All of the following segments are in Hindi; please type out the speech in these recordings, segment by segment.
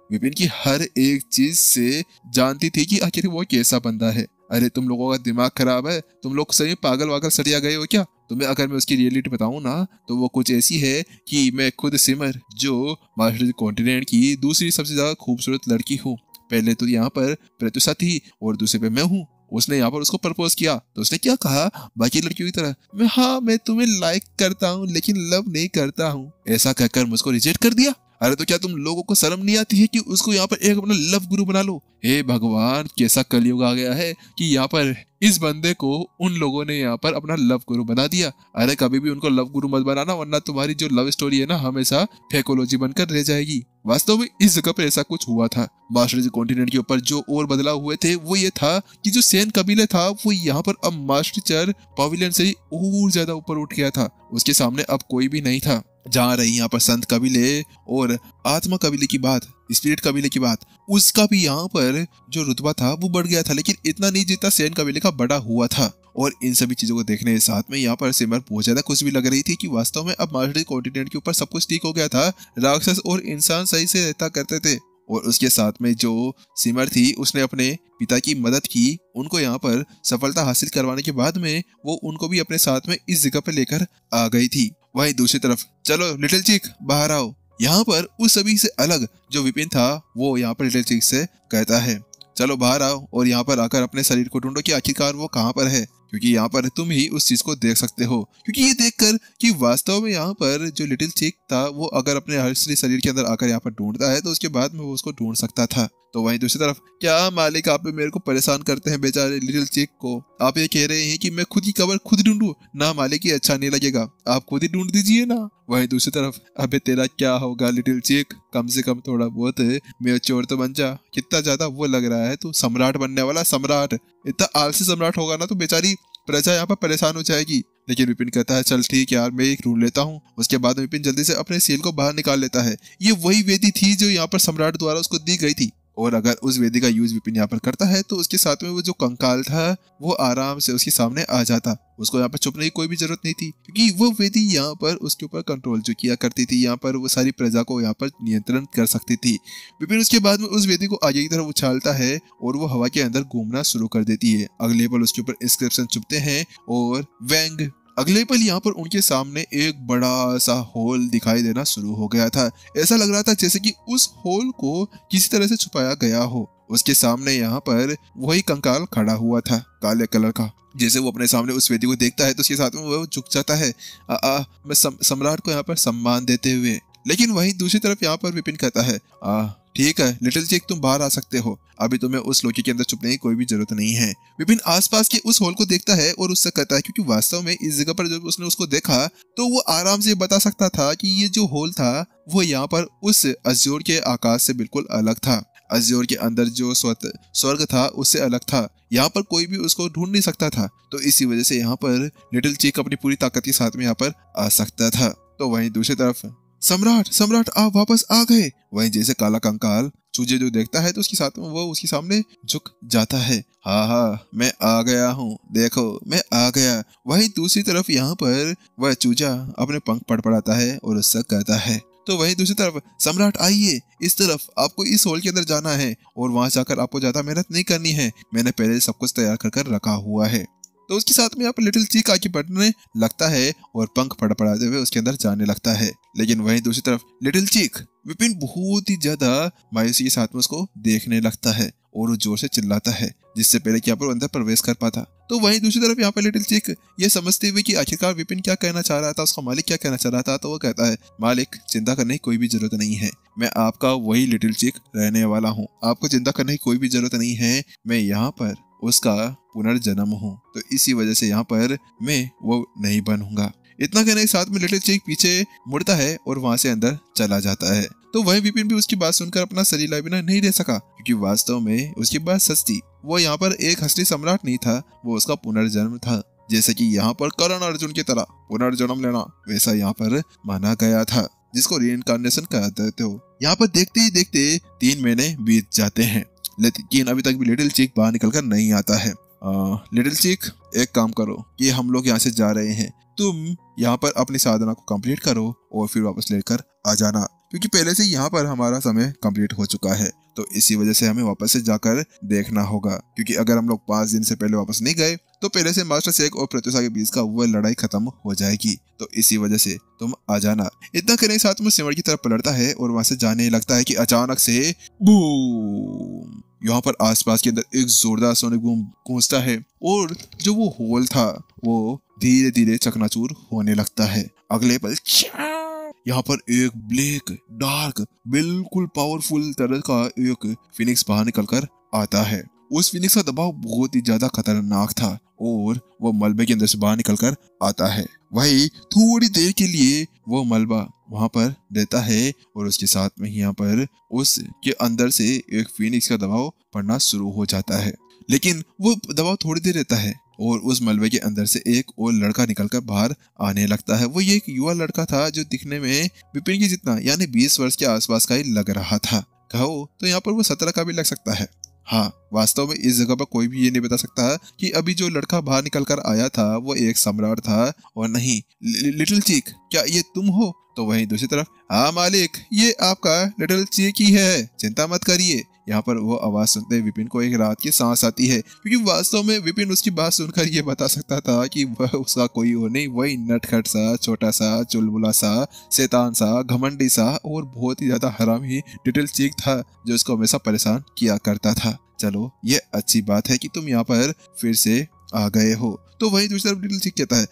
विपिन की हर एक चीज से जानती थी कि आखिर वो कैसा बंदा है। अरे तुम लोगों का दिमाग खराब है, तुम लोग सही पागल वागल सरिया गए हो क्या? तुम्हें अगर मैं उसकी रियलिटी बताऊं ना तो वो कुछ ऐसी है कि मैं खुद सिमर जो मास्टर कॉन्टिनेंट की दूसरी सबसे ज्यादा खूबसूरत लड़की हूँ। पहले तो यहाँ पर प्रत्युषा थी और दूसरे पे मैं हूँ। उसने यहाँ पर उसको प्रपोज किया तो उसने क्या कहा बाकी लड़कियों की तरह, मैं तुम्हें लाइक करता हूँ लेकिन लव नहीं करता हूँ, ऐसा कहकर मुझको रिजेक्ट कर दिया। अरे तो क्या तुम लोगों को शर्म नहीं आती है कि उसको यहाँ पर एक अपना लव गुरु बना लो? हे भगवान, कैसा कलयुग आ गया है कि यहाँ पर इस बंदे को उन लोगों ने यहाँ पर अपना लव गुरु बना दिया। अरे कभी भी उनको लव गुरु मत बनाना, वरना तुम्हारी जो लव स्टोरी है ना हमेशा फेकोलॉजी बनकर रह जाएगी। वास्तव में इस जगह पर ऐसा कुछ हुआ था। मास्टर कॉन्टिनेंट के ऊपर जो और बदलाव हुए थे वो ये था कि जो सेन कबीले था वो यहाँ पर अब मास्टर पवेलियन से और ज्यादा ऊपर उठ गया था। उसके सामने अब कोई भी नहीं था। जहाँ रही यहाँ पर संत कबीले और आत्मा कबीले की बात, स्पिरिट कबीले की बात, उसका भी यहाँ पर जो रुतबा था वो बढ़ गया था, लेकिन इतना नहीं जितना सेन कबीले का बड़ा हुआ था। और इन सभी चीजों को देखने के साथ में यहाँ पर सिमर बहुत ज्यादा खुश भी लग रही थी कि वास्तव में अब मास्टर कॉन्टिनेंट के ऊपर सब कुछ ठीक हो गया था। राक्षस और इंसान सही से रहता करते थे। और उसके साथ में जो सिमर थी उसने अपने पिता की मदद की, उनको यहाँ पर सफलता हासिल करवाने के बाद में वो उनको भी अपने साथ में इस जगह पे लेकर आ गई थी। वहीं दूसरी तरफ चलो लिटिल चिक बाहर आओ। यहाँ पर उस सभी से अलग जो विपिन था वो यहाँ पर लिटिल चिक से कहता है चलो बाहर आओ और यहाँ पर आकर अपने शरीर को ढूंढो कि आखिरकार वो कहाँ पर है, क्योंकि यहाँ पर तुम ही उस चीज को देख सकते हो। क्योंकि ये देखकर कि वास्तव में यहाँ पर जो लिटिल चिक था वो अगर अपने असली शरीर के अंदर आकर यहाँ पर ढूंढता है तो उसके बाद में वो उसको ढूंढ सकता था। तो वहीं दूसरी तरफ क्या मालिक आप मेरे को परेशान करते हैं बेचारे लिटिल चिक को, आप ये कह रहे हैं कि मैं खुद की कबर खुद ढूंढूं? ना मालिक, ये अच्छा नहीं लगेगा, आप खुद ही ढूंढ दीजिए ना। वहीं दूसरी तरफ अबे तेरा क्या होगा लिटिल चिक, कम से कम थोड़ा बहुत मैच्योर तो बन जा। कितना ज्यादा वो लग रहा है तू सम्राट बनने वाला सम्राट, इतना आलसी सम्राट होगा ना तो बेचारी प्रजा यहाँ पर परेशान हो जाएगी। लेकिन विपिन कहता है चल ठीक यार मैं एक ढूंढ लेता हूँ। उसके बाद विपिन जल्दी से अपने सील को बाहर निकाल लेता है। ये वही वेदी थी जो यहाँ पर सम्राट द्वारा उसको दी गई थी, और अगर उस वेदी का यूज विपिन यहाँ पर करता है तो उसके साथ में वो जो कंकाल था वो आराम से उसके सामने आ जाता। उसको यहाँ पर छुपने की कोई भी जरूरत नहीं थी, क्योंकि वो वेदी यहाँ पर उसके ऊपर कंट्रोल जो किया करती थी, यहाँ पर वो सारी प्रजा को यहाँ पर नियंत्रण कर सकती थी। विपिन उसके बाद में उस वेदी को आगे की तरफ उछालता है और वो हवा के अंदर घूमना शुरू कर देती है। अगले पल उसके ऊपर इंस्क्रिप्शन चुभते हैं और वैंग अगले पल यहाँ पर उनके सामने एक बड़ा सा होल दिखाई देना शुरू हो गया था। ऐसा लग रहा था जैसे कि उस होल को किसी तरह से छुपाया गया हो। उसके सामने यहाँ पर वही कंकाल खड़ा हुआ था काले कलर का। जैसे वो अपने सामने उस वेदी को देखता है तो उसके साथ में वो झुक जाता है मैं सम्राट को यहाँ पर सम्मान देते हुए। लेकिन वहीं दूसरी तरफ यहाँ पर विपिन कहता है ठीक है लिटिल चिक तुम बाहर आ सकते हो, अभी तुम्हें उस लोकी के अंदर छुपने की कोई भी जरूरत नहीं है। विपिन आसपास के उस होल को देखता है और उससे कहता है, क्योंकि वास्तव में इस जगह पर जब उसने उसको देखा तो वो आराम से बता सकता था कि ये जो होल था वो यहाँ पर उस अज़्योर के आकाश से बिल्कुल अलग था। अज़्योर के अंदर जो स्वर्ग था उससे अलग था, यहाँ पर कोई भी उसको ढूंढ नहीं सकता था। तो इसी वजह से यहाँ पर लिटिल चिक अपनी पूरी ताकत के साथ में यहाँ पर आ सकता था। तो वहीं दूसरी तरफ सम्राट आप वापस आ गए। वहीं जैसे काला कंकाल चूजे जो देखता है तो उसके साथ में वो उसके सामने झुक जाता है। हाँ मैं आ गया हूँ, देखो मैं आ गया। वहीं दूसरी तरफ यहाँ पर वह चूजा अपने पंख फड़फड़ाता है और उससे कहता है। तो वहीं दूसरी तरफ सम्राट आइए इस तरफ, आपको इस होल के अंदर जाना है और वहां जाकर आपको ज्यादा मेहनत नहीं करनी है, मैंने पहले सब कुछ तैयार कर रखा हुआ है। तो उसके साथ में यहाँ पर लिटिल चिक आगे बढ़ने लगता है और पंख फड़फड़ाते हुए उसके अंदर जाने लगता है। लेकिन वहीं दूसरी तरफ लिटिल चिक विपिन बहुत ही ज्यादा मायूसी के साथ में उसको देखने लगता है और वो जोर से चिल्लाता है, जिससे पहले कि यहाँ पर अंदर प्रवेश कर पाता। तो वहीं दूसरी तरफ यहाँ पर लिटिल चिक ये समझते हुए कि आखिरकार विपिन क्या कहना चाह रहा था, उसका मालिक क्या कहना चाह रहा था, तो वो कहता है मालिक चिंता करने की कोई भी जरूरत नहीं है, मैं आपका वही लिटिल चिक रहने वाला हूँ, आपको चिंता करने की कोई भी जरूरत नहीं है, मैं यहाँ पर उसका पुनर्जन्म हूँ, तो इसी वजह से यहाँ पर मैं वो नहीं बनूंगा। इतना कहने के साथ में लिटिल चिक पीछे मुड़ता है और वहां से अंदर चला जाता है। तो वहीं विपिन भी उसकी बात सुनकर अपना शरीर लाए बिना नहीं रह सका, क्योंकि वास्तव में उसकी बात सच थी। वो यहाँ पर एक असली सम्राट नहीं था, वो उसका पुनर्जन्म था। जैसे कि यहाँ पर कर्ण अर्जुन की तरह पुनर्जन्म लेना वैसा यहाँ पर माना गया था, जिसको रीइंकार्नेशन कहते हो। यहाँ पर देखते ही देखते 3 महीने बीत जाते हैं, लेकिन अभी तक भी लिटिल चिक बाहर निकलकर नहीं आता है। लिटिल चिक एक काम करो कि हम लोग यहाँ से जा रहे हैं, तुम यहाँ पर अपनी साधना को कंप्लीट करो और फिर वापस लेकर आ जाना। क्योंकि पहले से यहाँ पर हमारा समय कंप्लीट हो चुका है। तो इसी वजह से हमें वापस से जाकर देखना होगा, क्योंकि अगर हम लोग 5 दिन से पहले वापस नहीं गए तो पहले से मास्टर शेख और प्रत्युषा के बीच का वो लड़ाई खत्म हो जाएगी। तो इसी वजह से तुम आ जाना। इतना करने के साथ में सिमर की तरफ पलटता है और वहां से जाने लगता है कि अचानक से बूम, यहाँ पर आसपास के अंदर एक जोरदार सोनिक बूम गूंजता है और जो वो होल था वो धीरे धीरे चकनाचूर होने लगता है। अगले पल यहाँ पर एक ब्लैक डार्क बिल्कुल पावरफुल तरह का एक फिनिक्स बाहर निकलकर आता है। उस फिनिक्स का दबाव बहुत ही ज्यादा खतरनाक था और वो मलबे के अंदर से बाहर निकलकर आता है। वही थोड़ी देर के लिए वो मलबा वहां पर रहता है और उसके साथ में यहाँ पर उसके अंदर से एक फिनिक्स का दबाव पड़ना शुरू हो जाता है। लेकिन वो दबाव थोड़ी देर रहता है और उस मलबे के अंदर से एक और लड़का निकलकर बाहर आने लगता है। वो ये एक युवा लड़का था जो दिखने में विपिन की जितना यानी 20 वर्ष के आसपास का ही लग रहा था। कहो तो यहाँ पर वो 17 का भी लग सकता है। हाँ, वास्तव में इस जगह पर कोई भी ये नहीं बता सकता कि अभी जो लड़का बाहर निकल कर आया था वो एक सम्राट था और नहीं लिटिल चीक। क्या ये तुम हो? तो वहीं दूसरी तरफ, हाँ मालिक, ये आपका लिटिल चीक ही है, चिंता मत करिए। यहाँ पर वो आवाज सुनते विपिन को एक रात की सांस आती है, क्योंकि वास्तव में विपिन उसकी बात सुनकर ये बता सकता था कि वह उसका कोई और नहीं, वही नटखट सा, छोटा सा, चुलबुला सा, शैतान सा, घमंडी सा और बहुत ही ज्यादा हरामी लिटिल चीक था जो उसको हमेशा परेशान किया करता था। चलो, ये अच्छी बात है कि तुम यहाँ पर फिर से आ गए हो। तो वही दूसरी तरफ लिटिल चीक कहता है,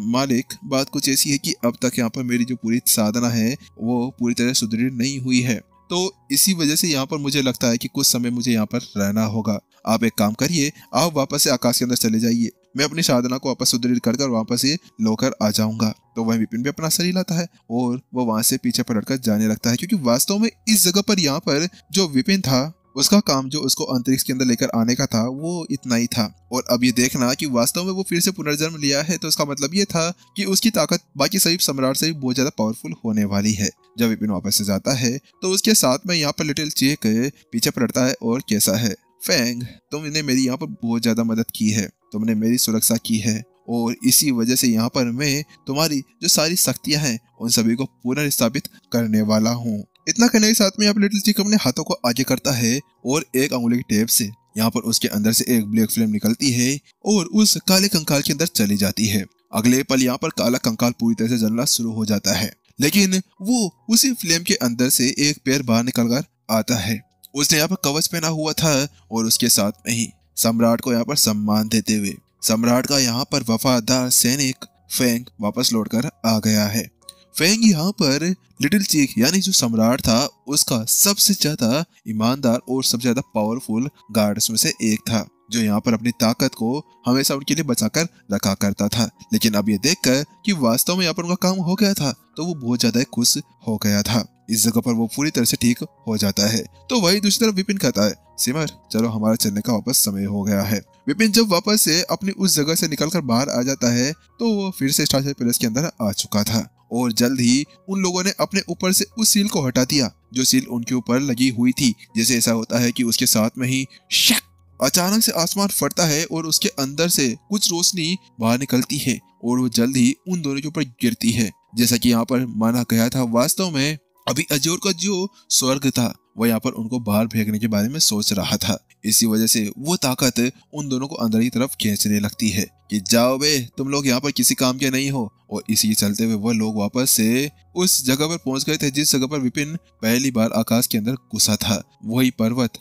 मालिक, बात कुछ ऐसी है कि अब तक यहाँ पर मेरी जो पूरी साधना है वो पूरी तरह सुदृढ़ नहीं हुई है। तो इसी वजह से यहाँ पर मुझे लगता है कि कुछ समय मुझे यहाँ पर रहना होगा। आप एक काम करिए, आप वापस से आकाश के अंदर चले जाइए, मैं अपनी साधना को वापस सुदृढ़ कर वापस से लोकर आ जाऊंगा। तो वह विपिन भी अपना शरीर लाता है और वो वहां से पीछे पलटकर जाने लगता है, क्योंकि वास्तव में इस जगह पर यहाँ पर जो विपिन था उसका काम जो उसको अंतरिक्ष के अंदर लेकर आने का था वो इतना ही था। और अब ये देखना कि वास्तव में वो फिर से पुनर्जन्म लिया है, तो इसका मतलब ये था कि उसकी ताकत बाकी सभी सम्राट से भी बहुत ज्यादा पावरफुल होने वाली है। जब विपिन वापस से जाता है तो उसके साथ में यहाँ पर लिटिल चीक पीछे पलटता है और कैसा है, फैंग, तुमने मेरी यहाँ पर बहुत ज्यादा मदद की है, तुमने मेरी सुरक्षा की है और इसी वजह से यहाँ पर मैं तुम्हारी जो सारी शक्तियां हैं उन सभी को पुनर्स्थापित करने वाला हूँ। इतना करने के साथ में यहाँ पर लिटिल चीक अपने हाथों को आगे करता है और एक अंगुली की टेप से यहाँ पर उसके अंदर से एक ब्लैक फ्लेम निकलती है और उस काले कंकाल के अंदर चली जाती है। अगले पल यहाँ पर काला कंकाल पूरी तरह से जलना शुरू हो जाता है, लेकिन वो उसी फ्लेम के अंदर से एक पैर बाहर निकल कर आता है। उसने यहाँ पर कवच पहना हुआ था और उसके साथ में ही सम्राट को यहाँ पर सम्मान देते हुए सम्राट का यहाँ पर वफादार सैनिक फैंग वापस लौटकर आ गया है। फैंग यहाँ पर लिटिल चीक यानी जो सम्राट था उसका सबसे ज्यादा ईमानदार और सबसे ज्यादा पावरफुल गार्ड्स में से एक था, जो यहाँ पर अपनी ताकत को हमेशा उनके लिए बचाकर रखा करता था। लेकिन अब ये देखकर कि वास्तव में यहाँ पर उनका काम हो गया था तो वो बहुत ज्यादा खुश हो गया था। इस जगह पर वो पूरी तरह से ठीक हो जाता है। तो वही दूसरी तरफ विपिन कहता है, सिमर, चलो हमारा चलने का वापस समय हो गया है। विपिन जब वापस से अपनी उस जगह से निकलकर बाहर आ जाता है तो वो फिर से स्टार पैलेस के अंदर आ चुका था और जल्द ही उन लोगों ने अपने ऊपर से उस सील को हटा दिया जो सील उनके ऊपर लगी हुई थी। जैसे ऐसा होता है कि उसके साथ में ही शक अचानक से आसमान फटता है और उसके अंदर से कुछ रोशनी बाहर निकलती है और वो जल्द ही उन दोनों के ऊपर गिरती है। जैसा कि यहाँ पर माना गया था, वास्तव में अभी अजोर का जो स्वर्ग था वो यहाँ पर उनको बाहर फेंकने के बारे में सोच रहा था। इसी वजह से वो ताकत उन दोनों को अंदर की तरफ खींचने लगती है कि जाओ बे, तुम लोग यहाँ पर किसी काम के नहीं हो। और इसी के चलते हुए वो लोग वापस से उस जगह पर पहुंच गए थे जिस जगह पर विपिन पहली बार आकाश के अंदर घुसा था। वही पर्वत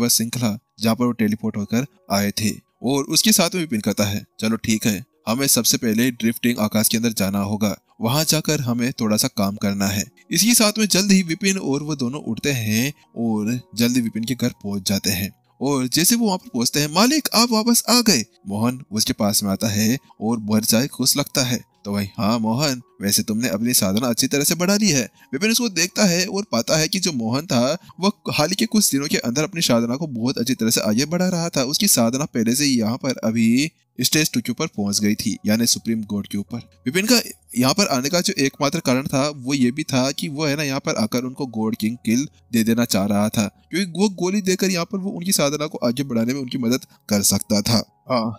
श्रृंखला जहाँ पर वो टेलीपोर्ट होकर आए थे। और उसके साथ में विपिन कहता है, चलो ठीक है, हमें सबसे पहले ड्रिफ्टिंग आकाश के अंदर जाना होगा, वहां जाकर हमें थोड़ा सा काम करना है। इसी साथ में जल्द ही विपिन और वो दोनों उठते हैं और जल्दी विपिन के घर पहुंच जाते हैं। और जैसे वो वहां पर पहुंचते हैं, मालिक आप वापस आ गए। मोहन उसके पास में आता है और बहुत ज्यादा खुश लगता है। तो भाई, हाँ मोहन, वैसे तुमने अपनी साधना अच्छी तरह से बढ़ा ली है। विपिन उसको देखता है और पाता है कि जो मोहन था वह हाल ही के कुछ दिनों के अंदर अपनी साधना को बहुत अच्छी तरह से आगे बढ़ा रहा था। उसकी साधना पहले से ही यहाँ पर अभी स्टेज 2 के ऊपर पहुंच गई थी, यानी सुप्रीम कोर्ट के ऊपर। विपिन का यहाँ पर आने का जो एकमात्र कारण था वो ये भी था कि वो है ना यहाँ पर आकर उनको गॉड किंग किल दे देना चाह रहा था, क्योंकि वो गोली देकर यहाँ पर वो उनकी साधना को आगे बढ़ाने में उनकी मदद कर सकता था।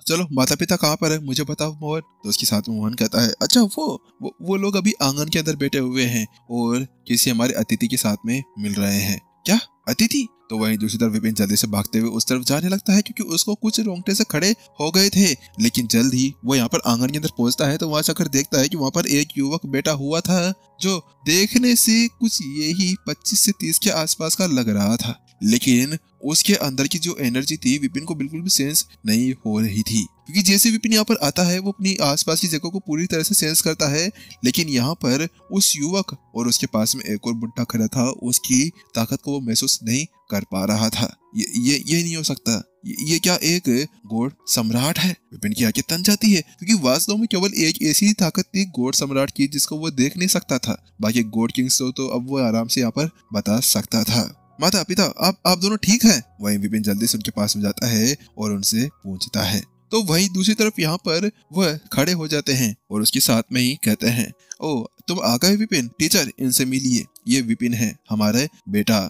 चलो माता पिता कहाँ पर है मुझे बताओ मोहन। तो उसके साथ में मोहन कहता है अच्छा वो लोग अभी आंगन के अंदर बैठे हुए हैं और किसी हमारे अतिथि के साथ में मिल रहे हैं। क्या अतिथि? तो वहीं दूसरी तरफ विपिन जल्दी से भागते हुए उस तरफ जाने लगता है, क्योंकि उसको कुछ रोंगटे से खड़े हो गए थे। लेकिन जल्द ही वो यहाँ पर आंगन के अंदर पहुंचता है तो वहां जाकर देखता है कि वहां पर एक युवक बैठा हुआ था जो देखने से कुछ यही 25 से 30 के आसपास का लग रहा था, लेकिन उसके अंदर की जो एनर्जी थी विपिन को बिल्कुल भी सेंस नहीं हो रही थी, क्योंकि जैसे विपिन यहाँ पर आता है वो अपनी आसपास की जगह को पूरी तरह से सेंस करता है, लेकिन यहाँ पर उस युवक और उसके पास में एक और बुड्ढा खड़ा था, उसकी ताकत को वो महसूस नहीं कर पा रहा था। ये नहीं हो सकता, ये क्या एक गॉड सम्राट है? विपिन की आंखें तन जाती है, क्योंकि वास्तव में केवल एक ऐसी ताकत थी गॉड सम्राट की जिसको वो देख नहीं सकता था, बाकी गॉड किंग्स तो अब वो आराम से यहाँ पर बता सकता था। माता पिता आप दोनों ठीक हैं? वहीं विपिन जल्दी से उनके पास में जाता है और उनसे पूछता है। तो वहीं दूसरी तरफ यहाँ पर वह खड़े हो जाते हैं और उसके साथ में ही कहते हैं ओ तुम आ गए विपिन, टीचर इनसे मिलिए, ये विपिन है हमारे बेटा।